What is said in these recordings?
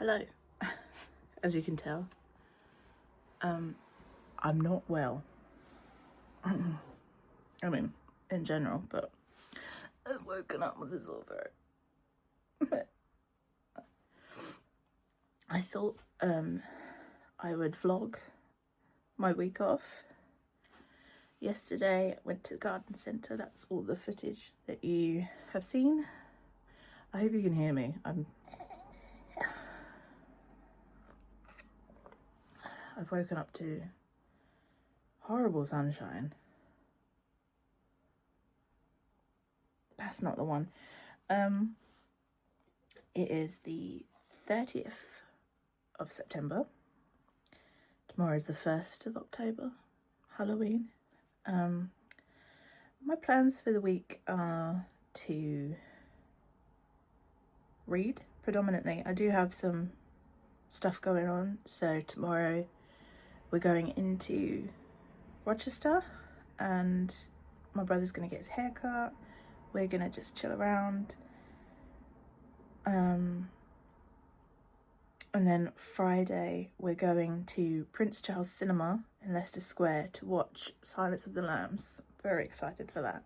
Hello. As you can tell, I'm not well. I mean, in general, but I've woken up with a sore throat. I thought I would vlog my week off. Yesterday I went to the garden centre. That's all the footage that you have seen. I hope you can hear me. I've woken up to horrible sunshine. That's not the one. It is the 30th of September. Tomorrow is the 1st of October, Halloween. My plans for the week are to read predominantly. I do have some stuff going on. So tomorrow we're going into Rochester and my brother's gonna get his hair cut. We're gonna just chill around. And then Friday we're going to Prince Charles Cinema in Leicester Square to watch Silence of the Lambs. Very excited for that.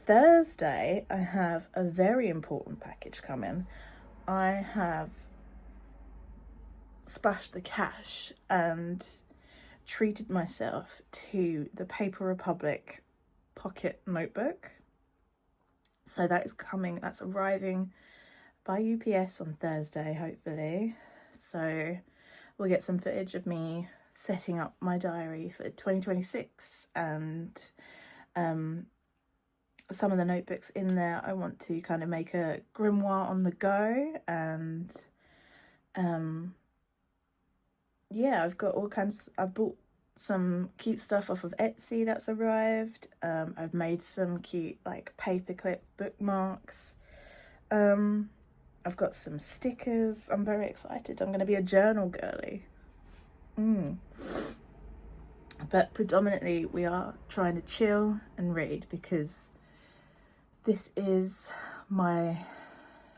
Thursday I have a very important package coming. I have splashed the cash and treated myself to the Paper Republic pocket notebook. So that is coming, that's arriving by UPS on Thursday, hopefully. So we'll get some footage of me setting up my diary for 2026 and some of the notebooks in there. I want to kind of make a grimoire on the go, and yeah, I've got all kinds. I've bought some cute stuff off of Etsy that's arrived. I've made some cute like paperclip bookmarks. I've got some stickers. I'm very excited. I'm going to be a journal girly. But predominantly we are trying to chill and read because this is my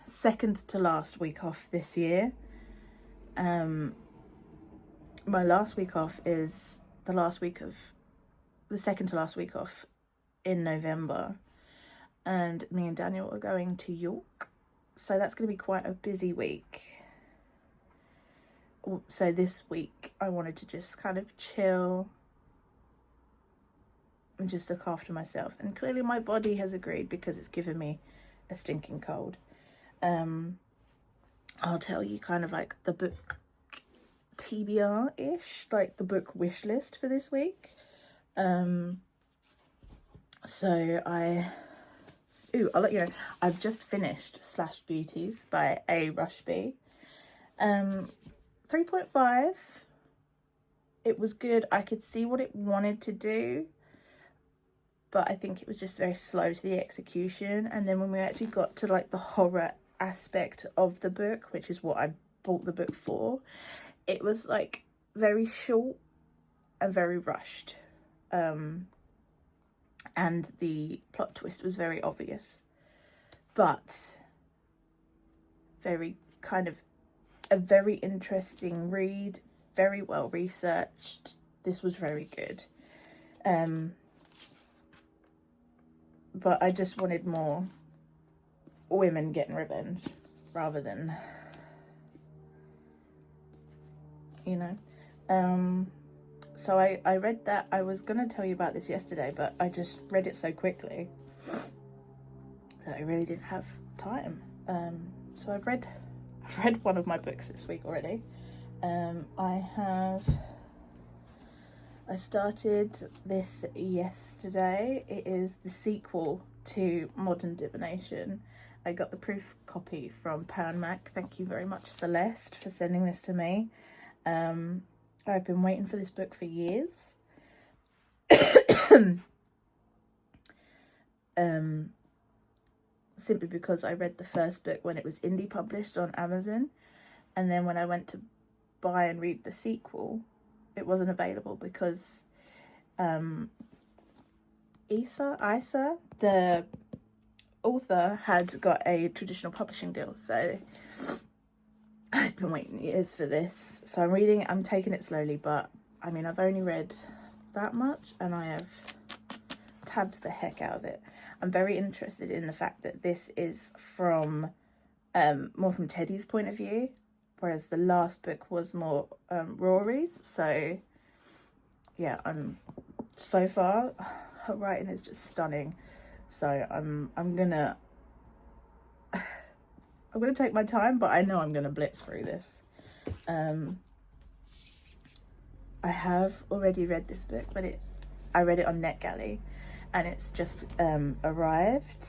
second to last week off this year. My last week off is the second to last week off in November, and me and Daniel are going to York, so that's going to be quite a busy week. So this week I wanted to just kind of chill and just look after myself, and clearly my body has agreed because it's given me a stinking cold. I'll tell you kind of like the book TBR-ish, like the book wish list for this week. So I'll let you know, I've just finished Slash Beauties by A. Rushby. 3.5. It was good. I could see what it wanted to do, but I think it was just very slow to the execution. And then when we actually got to like the horror aspect of the book, which is what I bought the book for, it was like very short and very rushed. And the plot twist was very obvious, but very kind of a very interesting read, very well researched. This was very good. But I just wanted more women getting revenge rather than, you know. So I read that. I was going to tell you about this yesterday, but I just read it so quickly that I really didn't have time. So I've read one of my books this week already. I started this yesterday. It is the sequel to Modern Divination. I got the proof copy from Pan Mac. Thank you very much, Celeste, for sending this to me. I've been waiting for this book for years. Simply because I read the first book when it was indie published on Amazon, and then when I went to buy and read the sequel, it wasn't available because Isa, the author, had got a traditional publishing deal, so I've been waiting years for this. So I'm taking it slowly, but I mean, I've only read that much and I have tabbed the heck out of it. I'm very interested in the fact that this is from more from Teddy's point of view, whereas the last book was more Rory's. So yeah, so far her writing is just stunning. So I'm gonna take my time, but I know I'm gonna blitz through this. I have already read this book, but I read it on NetGalley, and it's just arrived,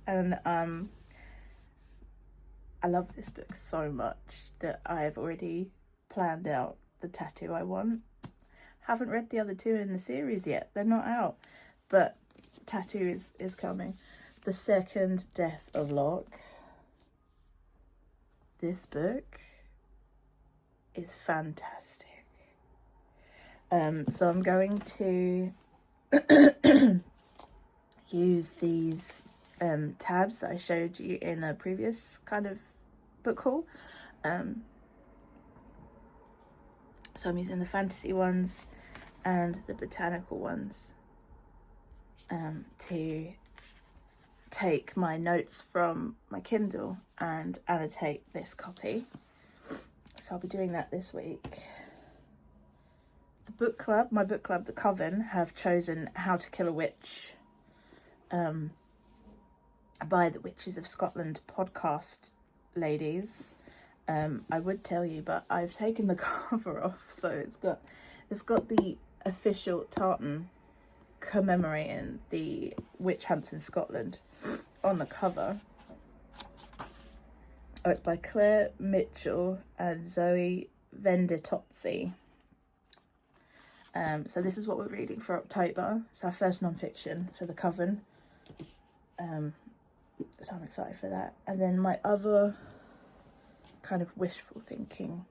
and I love this book so much that I've already planned out the tattoo I want. Haven't read the other two in the series yet. They're not out. But tattoo is coming. The Second Death of Locke. This book is fantastic. So I'm going to use these tabs that I showed you in a previous kind of book haul. So I'm using the fantasy ones and the botanical ones to take my notes from my Kindle and annotate this copy. So I'll be doing that this week. The book club, my book club, the Coven, have chosen How to Kill a Witch by the Witches of Scotland podcast ladies. I would tell you, but I've taken the cover off, so it's got the official tartan commemorating the witch hunts in Scotland on the cover. Oh, it's by Claire Mitchell and Zoe Venditozzi. So this is what we're reading for October. It's our first non-fiction for the Coven. So I'm excited for that. And then my other kind of wishful thinking,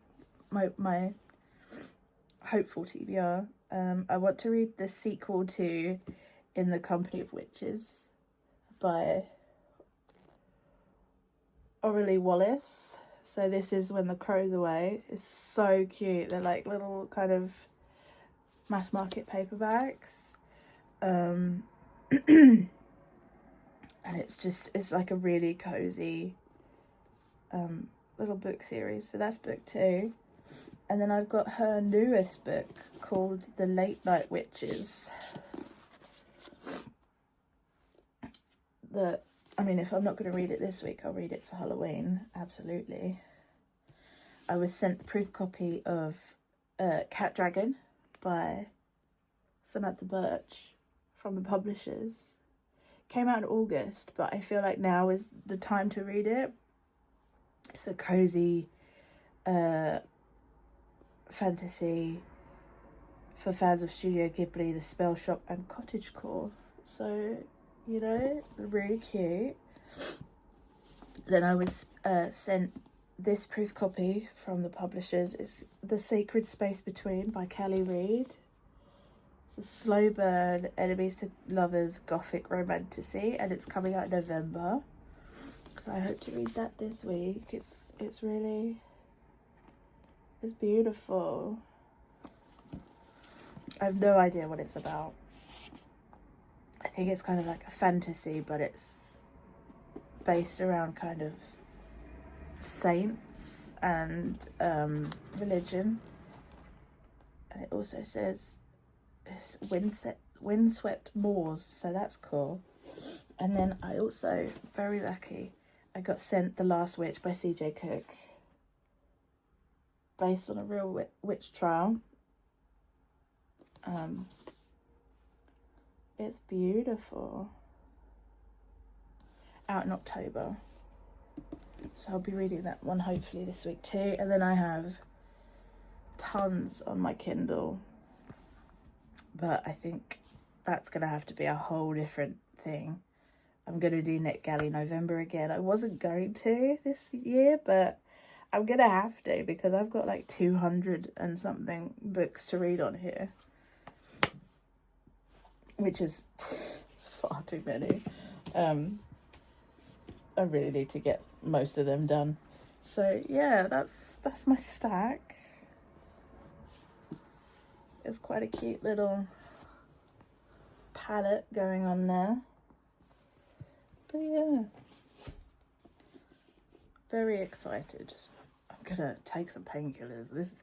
my hopeful TBR, I want to read the sequel to In the Company of Witches by Aurelie Wallace. So this is When the Crow's Away. It's so cute. They're like little kind of mass market paperbacks. And it's like a really cozy little book series. So that's book 2. And then I've got her newest book called The Late Night Witches. If I'm not going to read it this week, I'll read it for Halloween. Absolutely. I was sent the proof copy of Cat Dragon by Samantha Birch from the publishers. Came out in August, but I feel like now is the time to read it. It's a cozy fantasy for fans of Studio Ghibli, The Spell Shop and Cottagecore. So, really cute. Then I was sent this proof copy from the publishers. It's The Sacred Space Between by Kelly Reid. It's a slow burn, enemies to lovers, gothic romantasy, and it's coming out in November. So I hope to read that this week. It's beautiful. I have no idea what it's about. I think it's kind of like a fantasy, but it's based around kind of saints and religion. And it also says it's windswept moors, so that's cool. And then I also, very lucky, I got sent The Last Witch by C.J. Cook, based on a real witch trial. It's beautiful. Out in October. So I'll be reading that one hopefully this week too. And then I have tons on my Kindle. But I think that's going to have to be a whole different thing. I'm going to do NetGalley November again. I wasn't going to this year, but I'm going to have to because I've got like 200 and something books to read on here. Which is far too many. I really need to get most of them done So yeah, that's my stack. It's quite a cute little palette going on there. But yeah, very excited. I'm gonna take some painkillers. This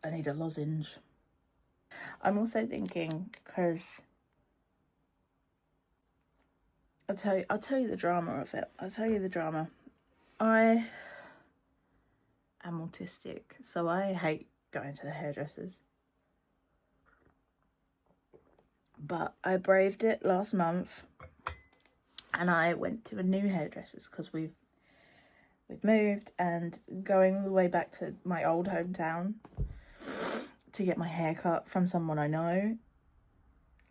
I need a lozenge. I'm also thinking, because I'll tell you the drama of it. I'll tell you the drama. I am autistic, so I hate going to the hairdressers. But I braved it last month, and I went to a new hairdresser's because we've moved, and going all the way back to my old hometown to get my hair cut from someone I know,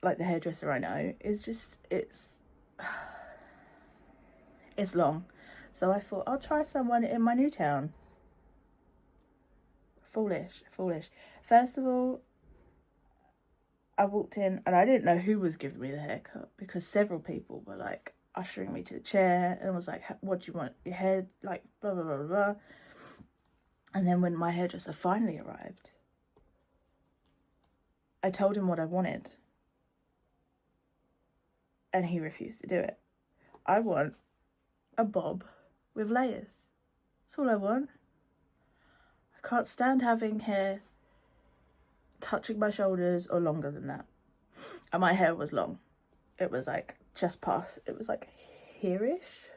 like the hairdresser I know, is just, it's long. So I thought I'll try someone in my new town. Foolish. First of all, I walked in and I didn't know who was giving me the haircut, because several people were like ushering me to the chair and was like, what do you want, your hair, like blah blah blah blah. And then when my hairdresser finally arrived, I told him what I wanted and he refused to do it. I want a bob with layers. That's all I want. I can't stand having hair touching my shoulders or longer than that. And my hair was long. It was like just past, it was like here-ish.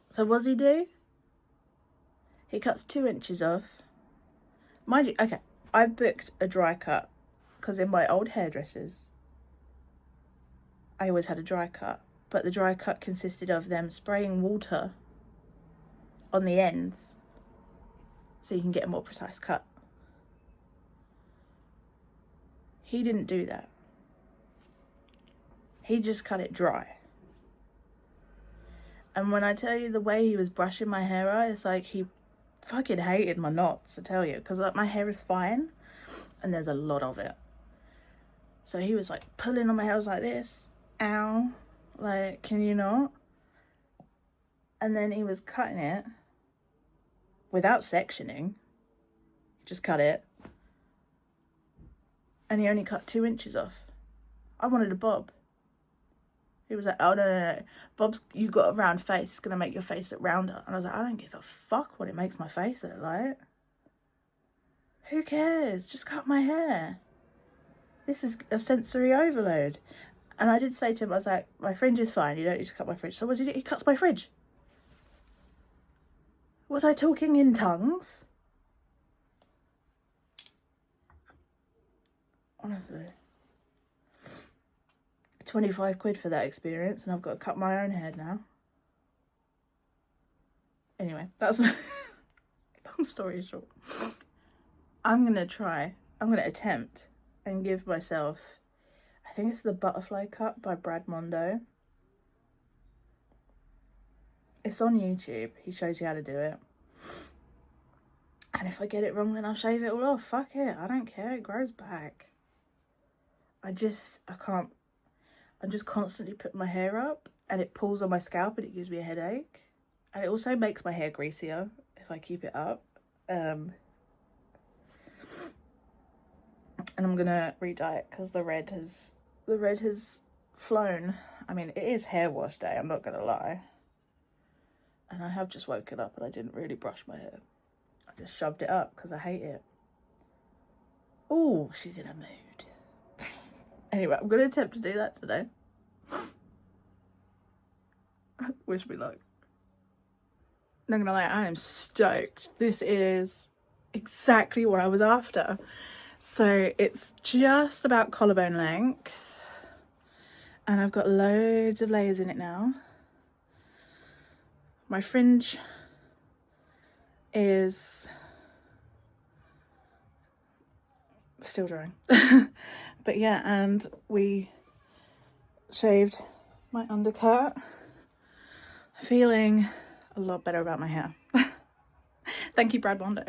So what does he do? He cuts 2 inches off. Mind you, okay, I booked a dry cut because in my old hairdressers, I always had a dry cut, but the dry cut consisted of them spraying water on the ends so you can get a more precise cut. He didn't do that. He just cut it dry. And when I tell you the way he was brushing my hair out, it's like he fucking hated my knots, I tell you, because like my hair is fine and there's a lot of it. So he was like pulling on my hair. I was like this, ow, like, can you not? And then he was cutting it without sectioning. He just cut it. And he only cut 2 inches off. I wanted a bob. He was like, oh, no. Bob's, you got a round face. It's going to make your face look rounder. And I was like, I don't give a fuck what it makes my face look like. Who cares? Just cut my hair. This is a sensory overload. And I did say to him, I was like, my fringe is fine. You don't need to cut my fringe. So what does he do? He cuts my fringe. Was I talking in tongues? Honestly. 25 quid for that experience, and I've got to cut my own hair now. Anyway, that's long story short. I'm going to attempt and give myself, I think it's the Butterfly Cut by Brad Mondo. It's on YouTube. He shows you how to do it. And if I get it wrong, then I'll shave it all off. Fuck it. I don't care. It grows back. I can't. I'm just constantly putting my hair up and it pulls on my scalp and it gives me a headache. And it also makes my hair greasier if I keep it up. And I'm gonna re-dye it because the red has flown. I mean, it is hair wash day, I'm not gonna lie. And I have just woken up and I didn't really brush my hair. I just shoved it up because I hate it. Oh, she's in a mood. Anyway, I'm going to attempt to do that today. Wish me luck. Not gonna lie, I am stoked. This is exactly what I was after. So it's just about collarbone length. And I've got loads of layers in it now. My fringe is still drying. But yeah, and we shaved my undercut. Feeling a lot better about my hair. Thank you, Brad Mondo.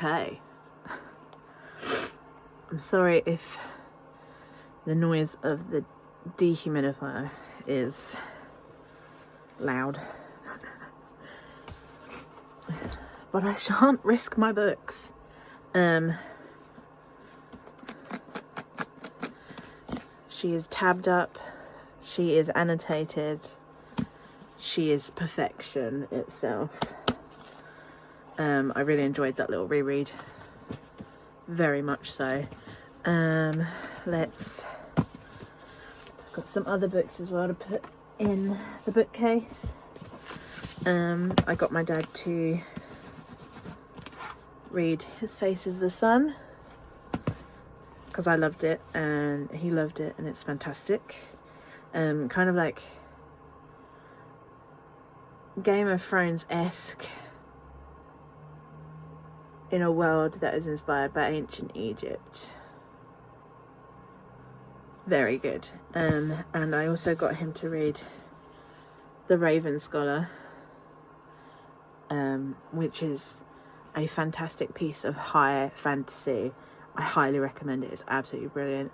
okay. I'm sorry if the noise of the dehumidifier is loud. But I shan't risk my books. She is tabbed up. She is annotated. She is perfection itself. I really enjoyed that little reread. Very much so. I've got some other books as well to put in the bookcase. I got my dad to read His Face is the Sun because I loved it and he loved it, and it's fantastic. Kind of like Game of Thrones-esque in a world that is inspired by ancient Egypt. Very good. And I also got him to read The Raven Scholar, which is a fantastic piece of high fantasy. I highly recommend it. It's absolutely brilliant.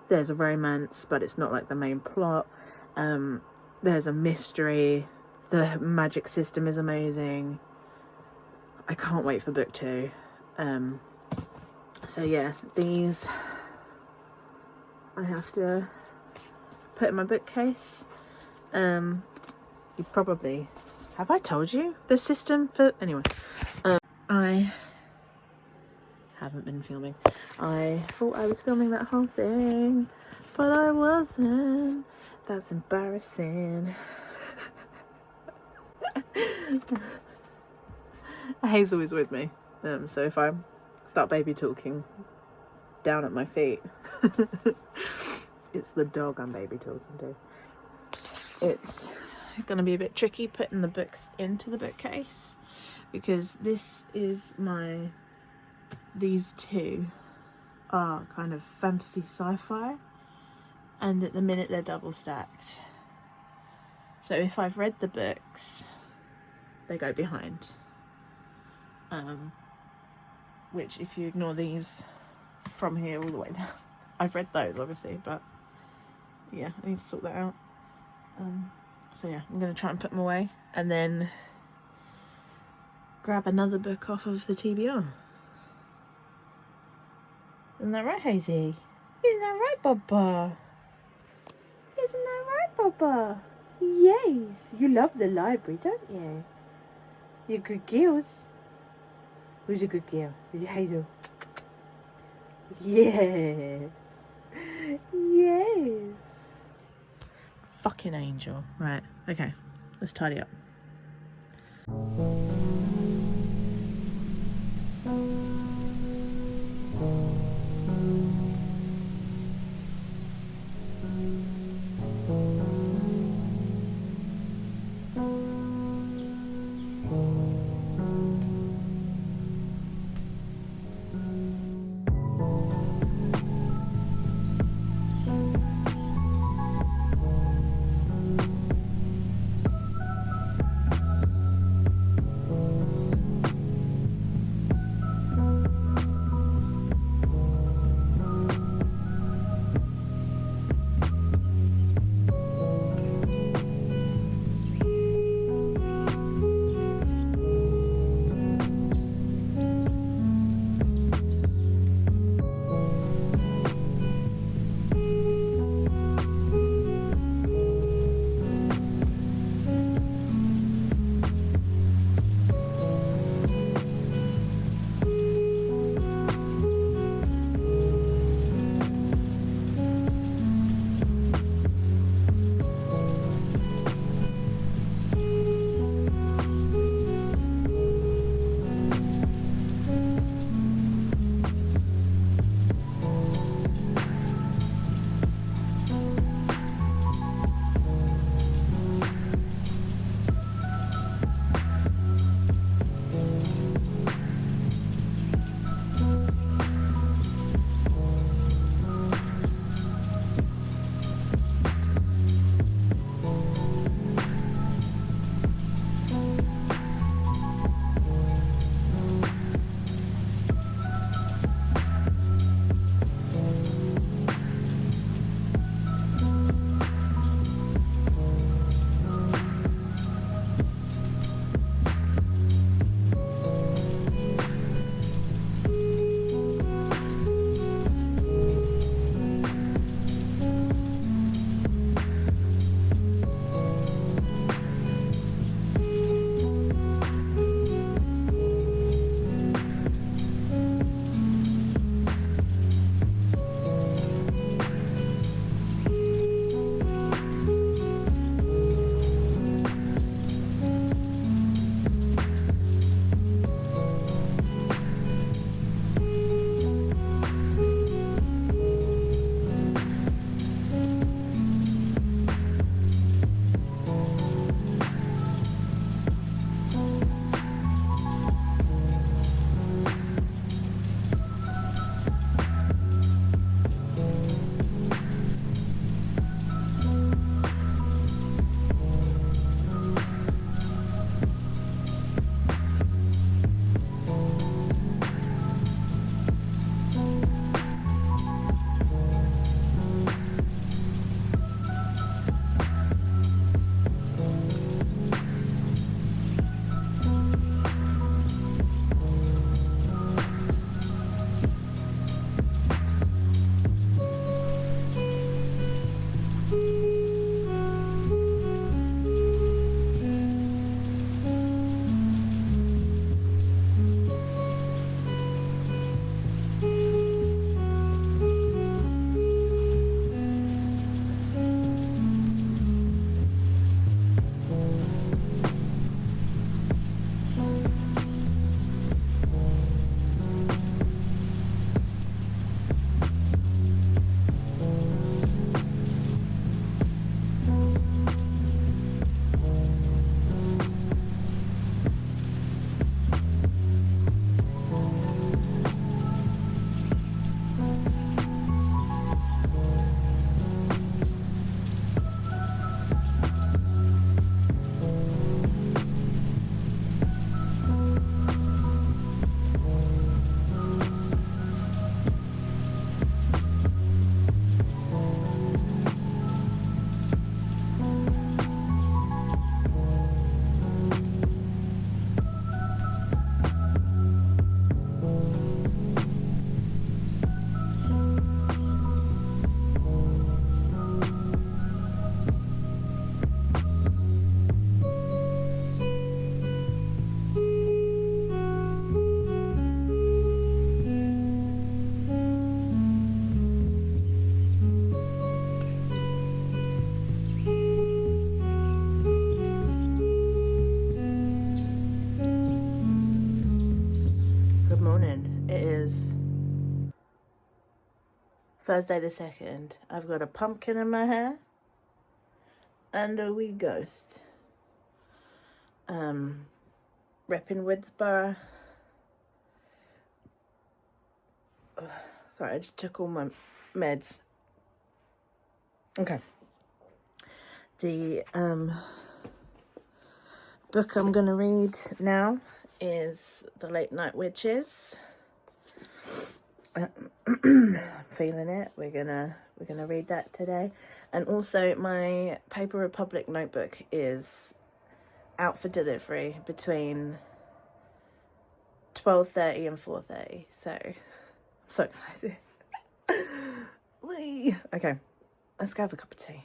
There's a romance, but it's not like the main plot. There's a mystery. The magic system is amazing. I can't wait for book 2. So yeah, these I have to put in my bookcase. You probably, have I told you the system for, anyway, I haven't been filming. I thought I was filming that whole thing, but I wasn't. That's embarrassing. Hazel is with me, so if I start baby talking down at my feet, it's the dog I'm baby talking to. It's gonna be a bit tricky putting the books into the bookcase because these two are kind of fantasy sci-fi, and at the minute they're double stacked. So if I've read the books, they go behind. Which, if you ignore these from here all the way down, I've read those obviously, but yeah, I need to sort that out. So yeah, I'm going to try and put them away and then grab another book off of the TBR. Isn't that right, Hazy? Isn't that right, Baba? Isn't that right, Baba? Yes, you love the library, don't you? You're good girls. Who's a good girl? Is it Hazel? Yes. Yes. Fucking angel. Right, okay. Let's tidy up. Good morning. It is Thursday the 2nd. I've got a pumpkin in my hair and a wee ghost. Repping Woodsboro. Sorry, I just took all my meds. Okay. The book I'm gonna read now is The Late Night Witches. Feeling it. We're gonna read that today. And also my Paper Republic notebook is out for delivery between 12:30 and 4:30. So I'm so excited. Whee! Okay, let's go have a cup of tea.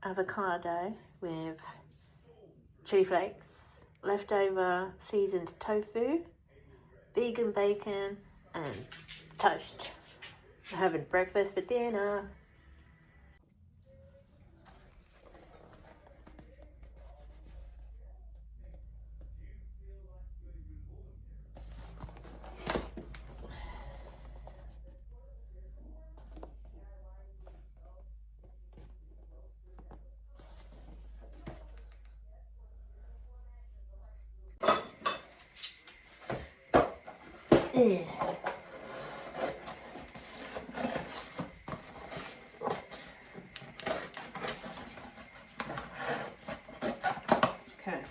Avocado with chili flakes, leftover seasoned tofu, vegan bacon, and toast. I'm having breakfast for dinner. Yeah. Okay.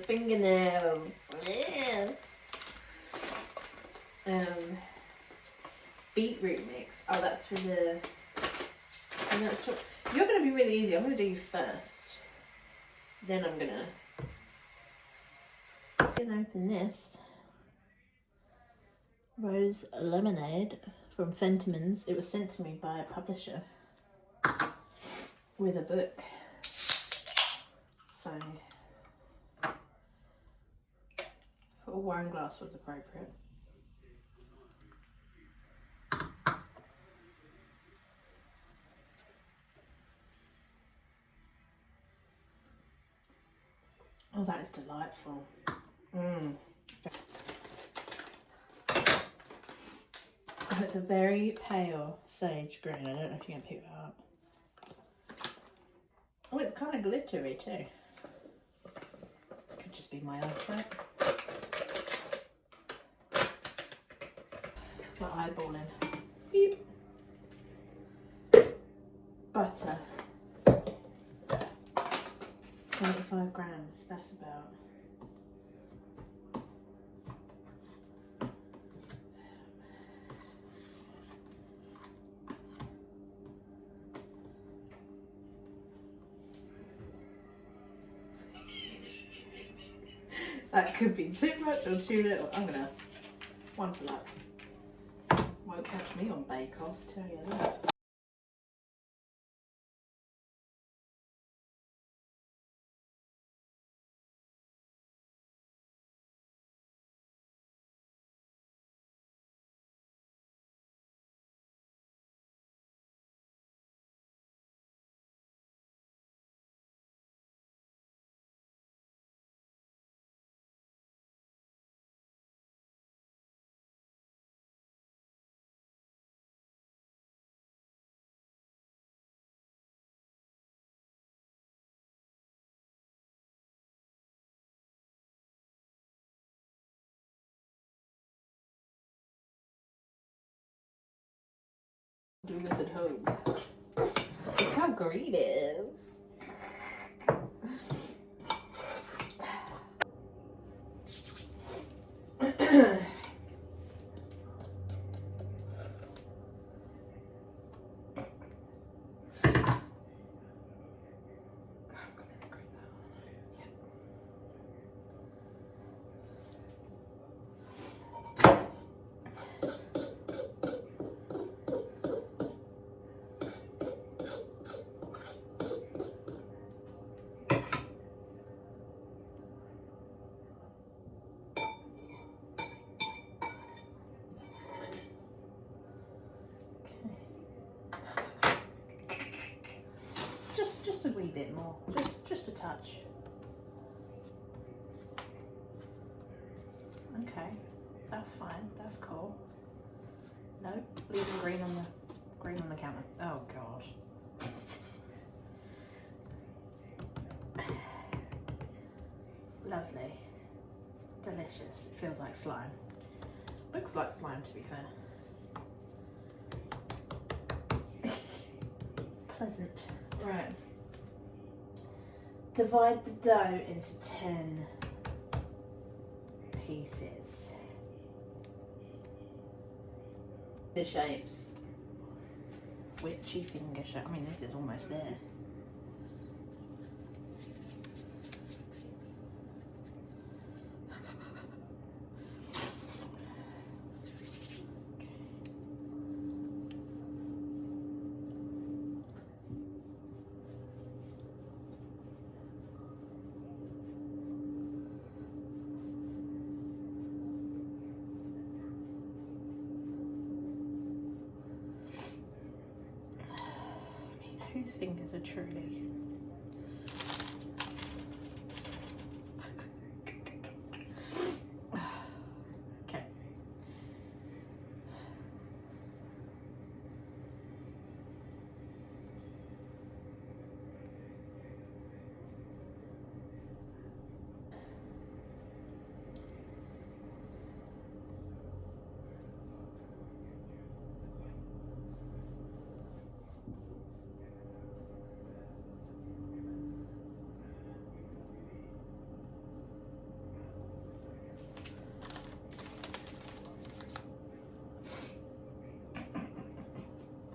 Fingernail. Yeah. Beetroot mix. Oh, that's for the. You're going to be really easy. I'm going to do you first. Then I'm going to open this. Rose lemonade from Fentimans. It was sent to me by a publisher with a book. So, a wine glass was appropriate. Oh, that is delightful. It's a very pale sage green. I don't know if you can pick that up. Oh, it's kind of glittery too. Could just be my eyesight. My eyeballing. Beep. Butter. 75 grams. That's about. That could be too much or too little. I'm gonna one for luck. Won't catch me on Bake Off, tell you that. Do this at home. Look how green it is. Just a wee bit more, just a touch. Okay, that's fine, that's cool. No, leaving green on the counter. Oh god. Lovely, delicious. It feels like slime. Looks like slime, to be fair. Pleasant. Right. Divide the dough into 10 pieces. The shapes. Witchy finger shape. I mean, this is almost there. Whose fingers are truly? Okay.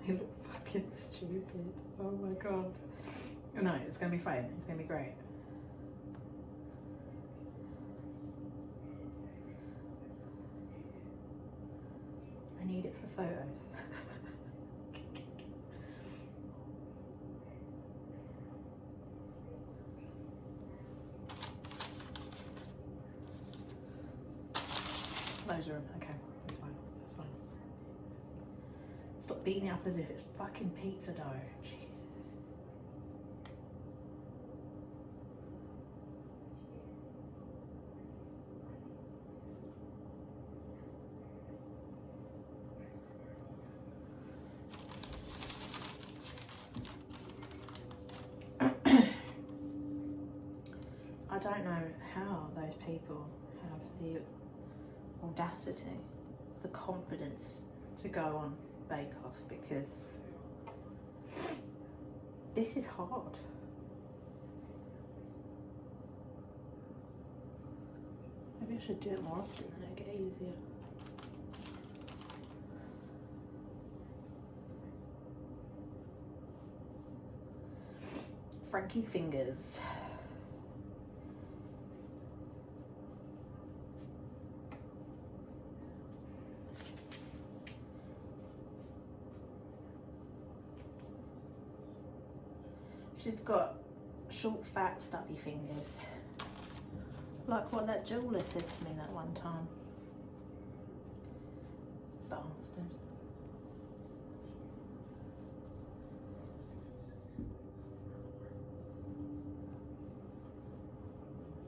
You look fucking stupid. Oh my god. No, it's gonna be fine. It's gonna be great. I need it for photos. Those are okay. That's fine. That's fine. Stop beating it up as if it's fucking pizza dough. Jesus. I don't know how those people have the audacity, the confidence to go on Bake Off, because this is hard. Maybe I should do it more often and it'll get easier. Frankie's fingers. She's got short, fat, stubby fingers. Like what that jeweller said to me that one time. Bastard.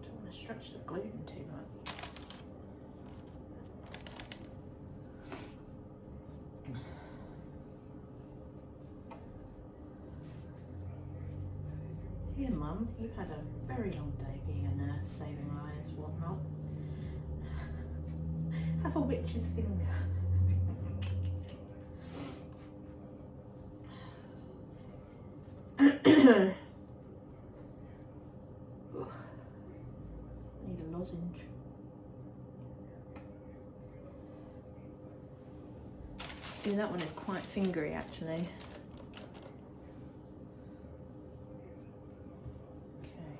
Don't want to stretch the gluten too much. Here, Mum, you've had a very long day being a nurse, saving lives, whatnot. Have a witch's finger. Need a lozenge. Yeah, that one is quite fingery actually. Okay.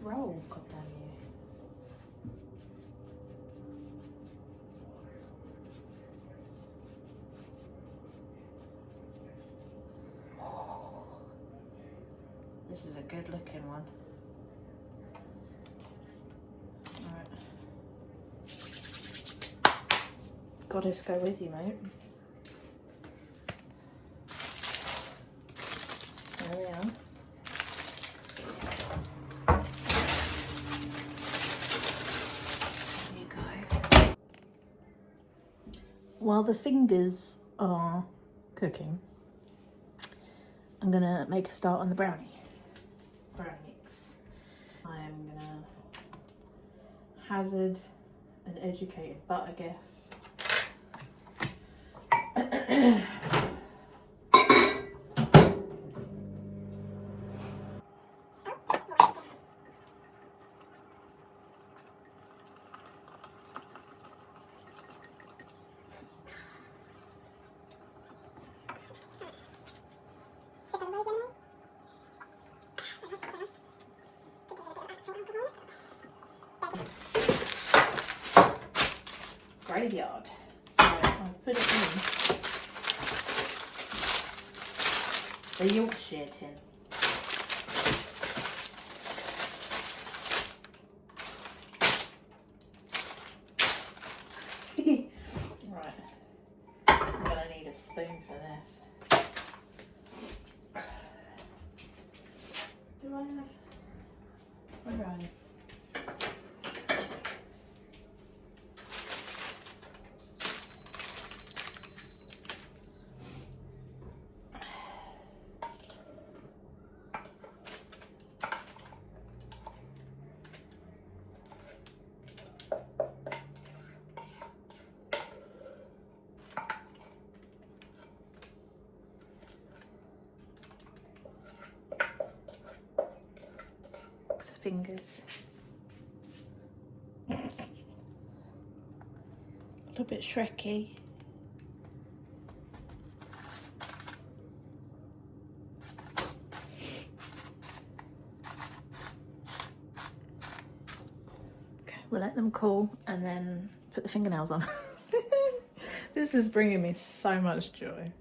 Roll, goddamn you. This is a good looking one. Alright. Goddess go with you, mate. There we are. There you go. While the fingers are cooking, I'm gonna make a start on the brownie mix. I am gonna hazard an educated butter guess. Graveyard. So I've put it in the Yorkshire tin. Right. I'm gonna need a spoon for this. Do I have? Where are you? Fingers. A little bit Shrekky. Okay, we'll let them cool and then put the fingernails on. This is bringing me so much joy.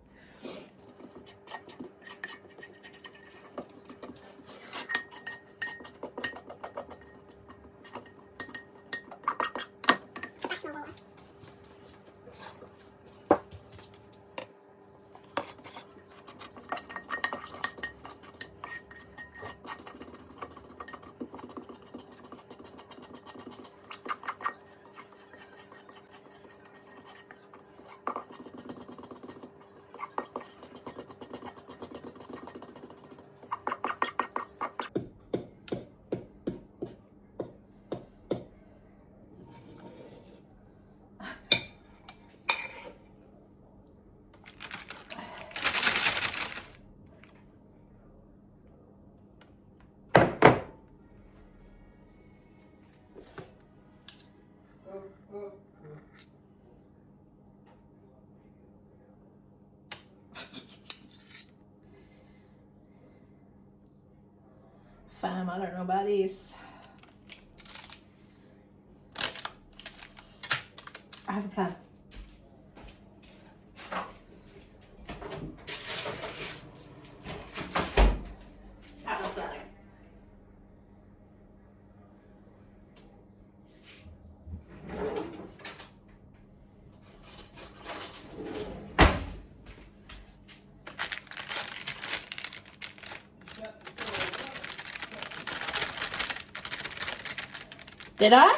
Fam, I don't know about this. I have a plan. I have a plan. Did I? We're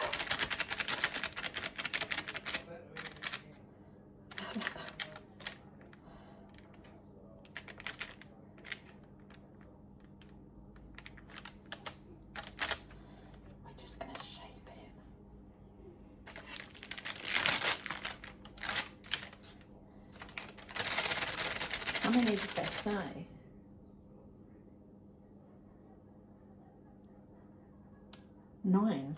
just gonna shape it. pages they say. Nine.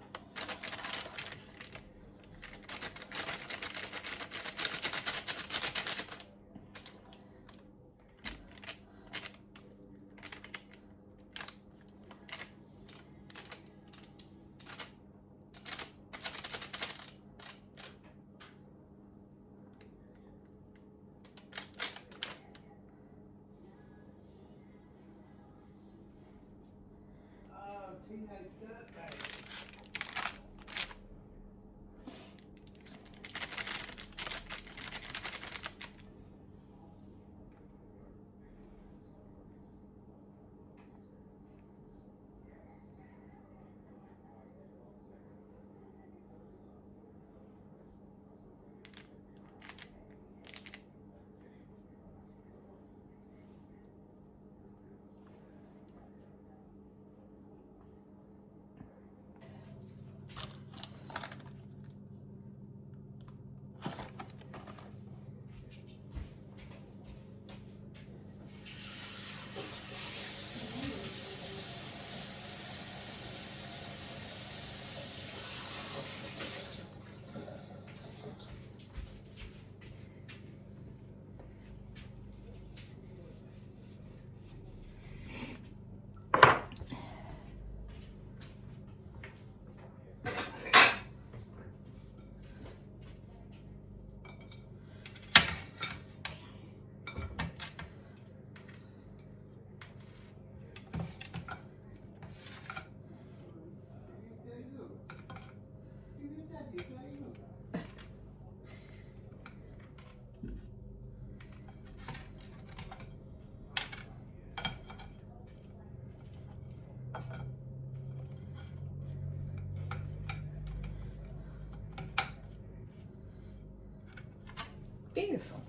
Beautiful.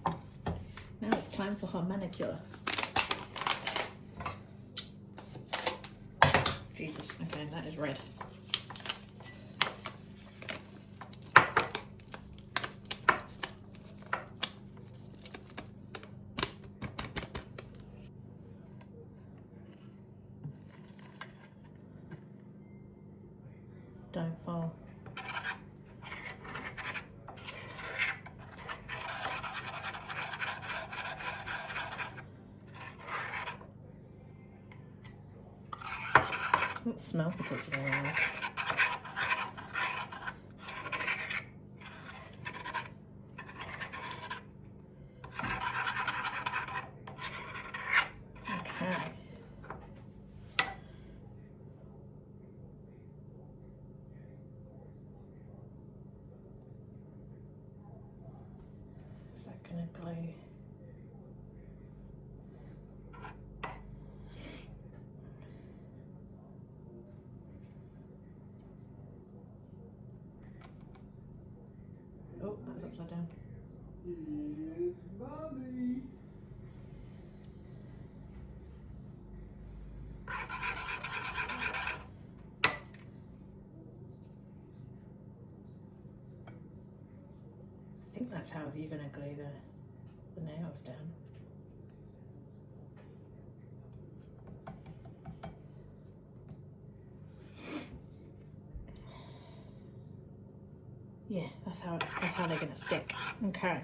Now it's time for her manicure. Jesus, okay, that is red. Don't fall. Doesn't smell particularly nice. Okay. Is that gonna glue? Oh, that was upside down. Yes, Mommy. I think that's how you're going to glue the nails down. Yeah, that's how they're going to stick. Okay.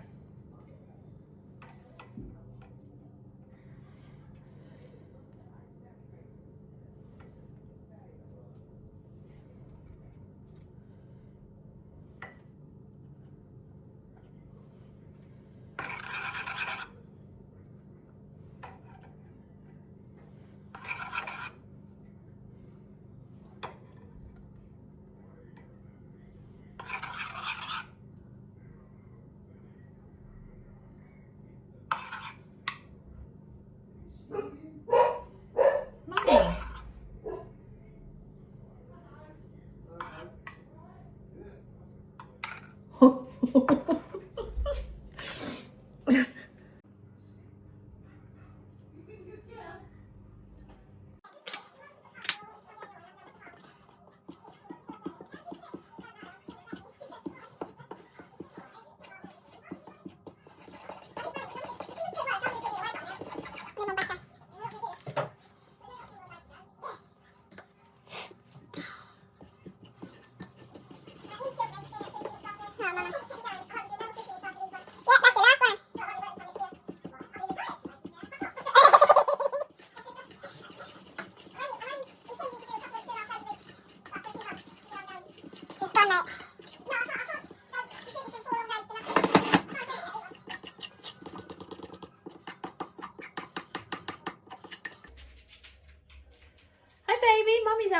Mummy.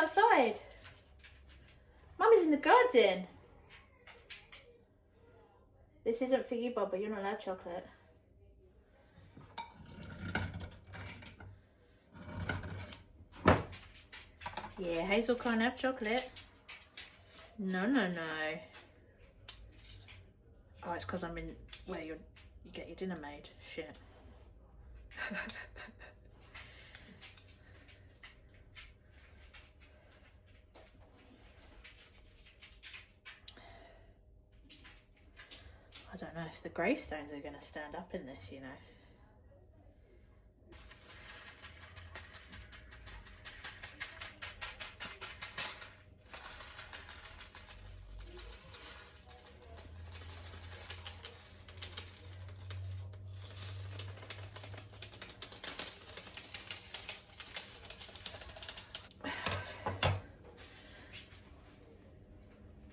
outside. Mummy's in the garden. This isn't for you, Bubba. You're not allowed chocolate. Yeah, Hazel can't have chocolate. No, no, no. Oh, it's because I'm in where you get your dinner made. Shit. I don't know if the gravestones are going to stand up in this, you know.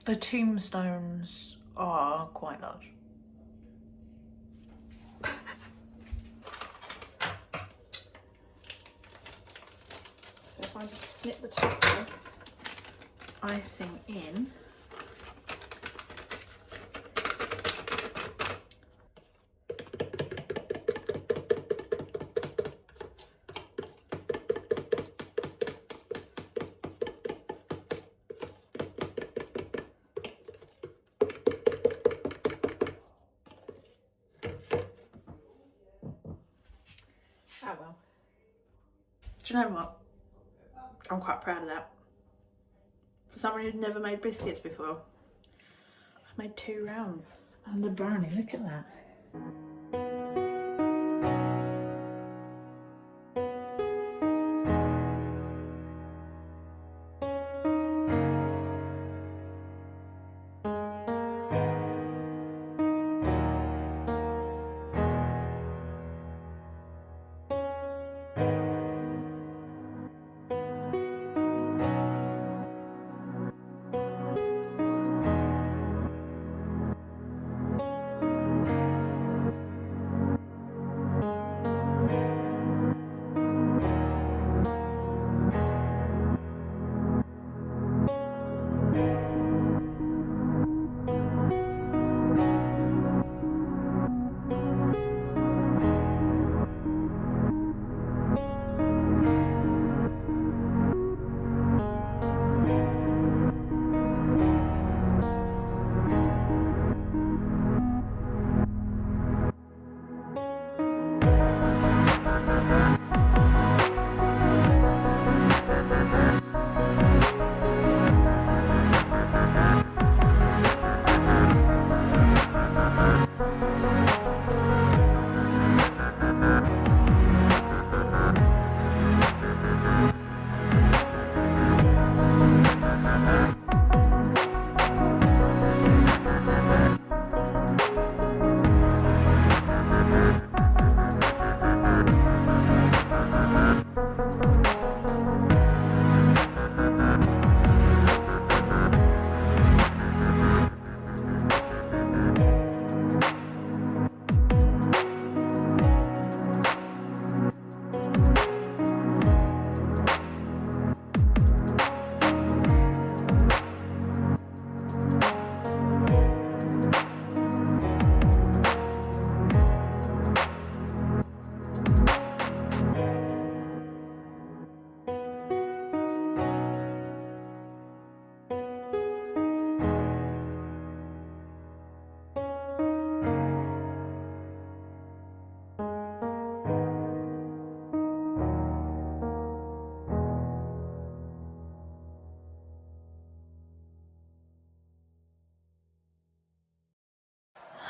The tombstones are quite large. So if I just snip the top off, icing in. Oh well. Do you know what? I'm quite proud of that. For someone who'd never made biscuits before, I made 2 rounds. And the brownie, look at that.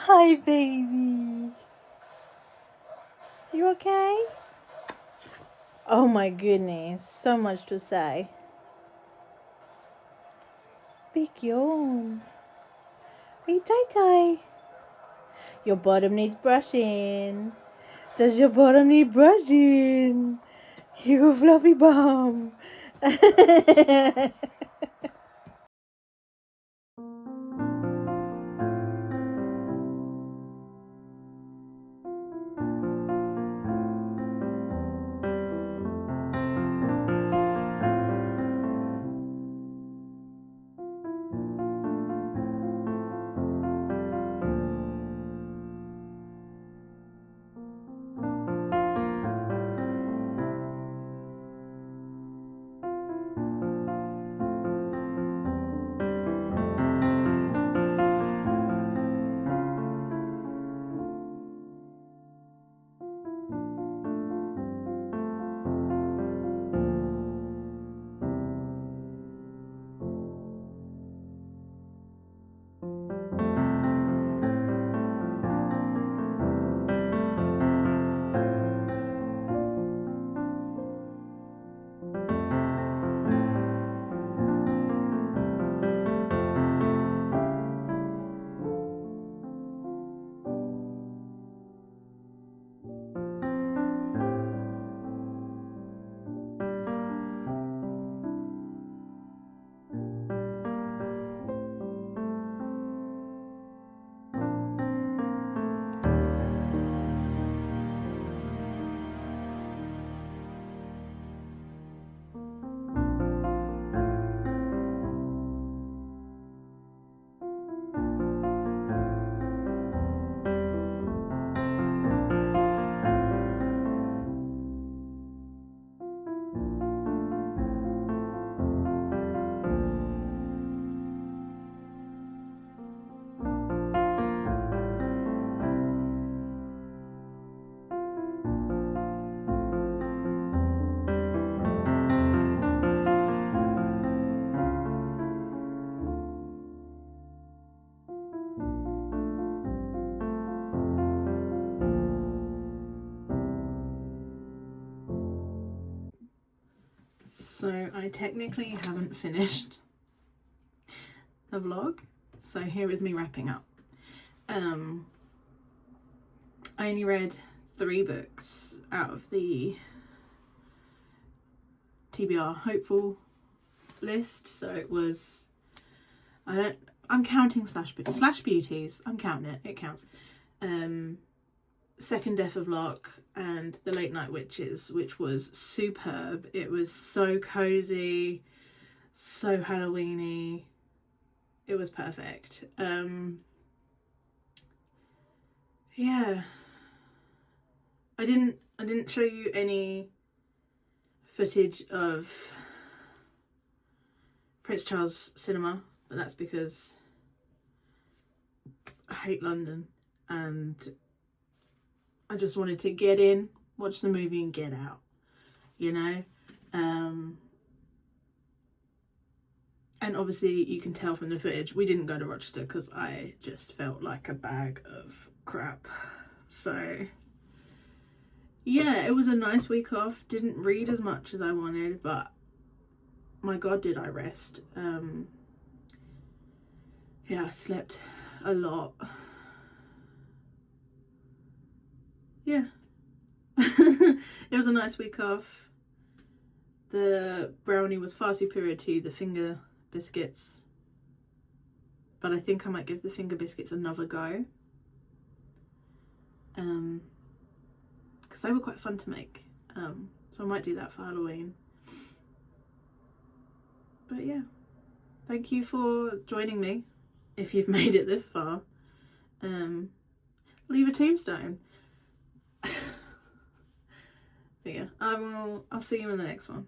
Hi, baby. You okay? Oh my goodness, so much to say. Big yawn. Are you tie-tie? Your bottom needs brushing. Does your bottom need brushing? You go fluffy bum. So I technically haven't finished the vlog, so here is me wrapping up. I only read 3 books out of the TBR hopeful list, so it was, I'm counting slash beauties, I'm counting it counts. Second Death of Locke and The Late Night Witches, which was superb. It was so cozy, so Halloweeny. It was perfect. Yeah, I didn't show you any footage of Prince Charles Cinema, but that's because I hate London and I just wanted to get in, watch the movie and get out, you know. And obviously you can tell from the footage we didn't go to Rochester because I just felt like a bag of crap. So yeah, it was a nice week off. Didn't read as much as I wanted, but my God, did I rest. Yeah, I slept a lot. Yeah. It was a nice week off. The brownie was far superior to the finger biscuits, but I think I might give the finger biscuits another go, because they were quite fun to make, so I might do that for Halloween. But yeah, thank you for joining me if you've made it this far. Leave a tombstone. But yeah, I'll see you in the next one.